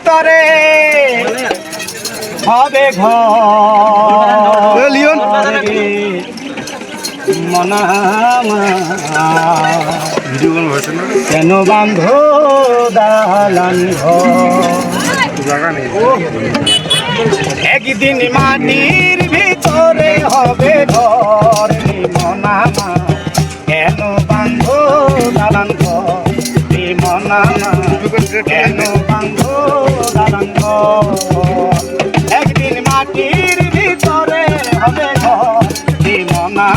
ভিতরে হবে ঘর মনা কেন বান্ধ দালান একদিন মাটির ভিতরে হবে ঘর মনা কেন বান্ধ দালান মনা কেন বান্ধ দালান একদিন মাটির ভিতরে হবে ঘর মনা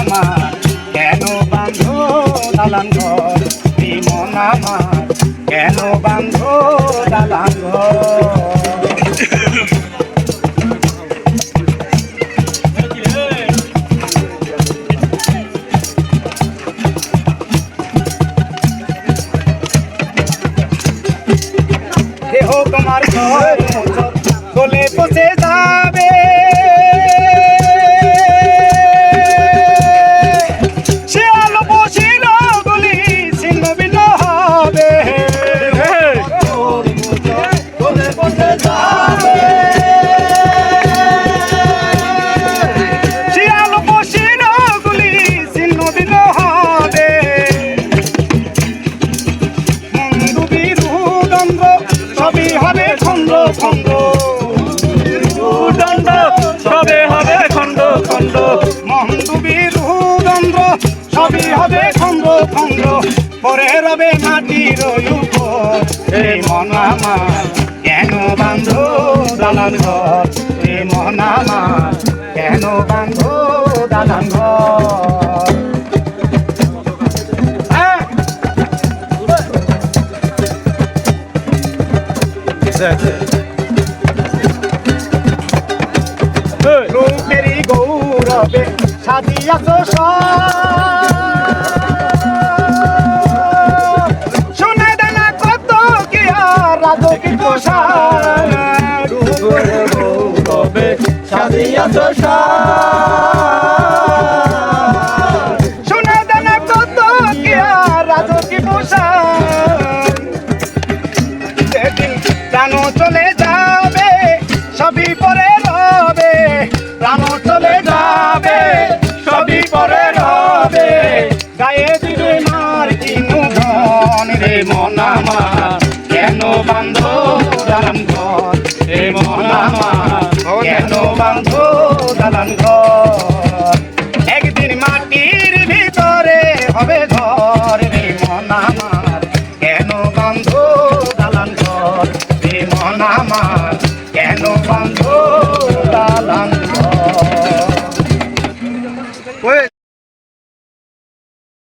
কেন বান্ধ দালান ঘর মনা কেন বান্ধ দালান দেহ তোমার তোলে বসে যাবে শিয়াল বসিল গুলি ছিন্ন ভিন্ন হবে তোলে বসে যাবে শিয়াল বসিল গুলি ছিন্ন ভিন্ন হবে সবই হবে খন্ড খন্ড দণ্ড সবে হবে খন্ড খন্ড মন্দুবীর দণ্ড সবই হবে খন্ড খন্ড পরে রবে মাটির উপর হে মনামা কেন বান্ধ দালান ঘর হে মনামা কেন বান্ধ দালান ঘর লোকেরই গৌরবে সাজিয়াছ শুনে দেনা কত কি আর রাজকি পোশাক গৌরবে সাজিয়াছ শুনে দেনা কত কি আর রাজকি পোশাক প্রাণ চলে যাবে সবই পরে রবে প্রাণ চলে যাবে সবই পরে রবে গায়ে দিবে মার কিনু ধন রে মনামা কেন বান্ধ দালান ঘর রে মনামা কেন বান্ধ দালান ঘর একদিন মাটির ভিতরে হবে ঘর রে মনামা কেন বান্ধ দালান ঘর রে মনামা কেন বান্ধ দালান ঘর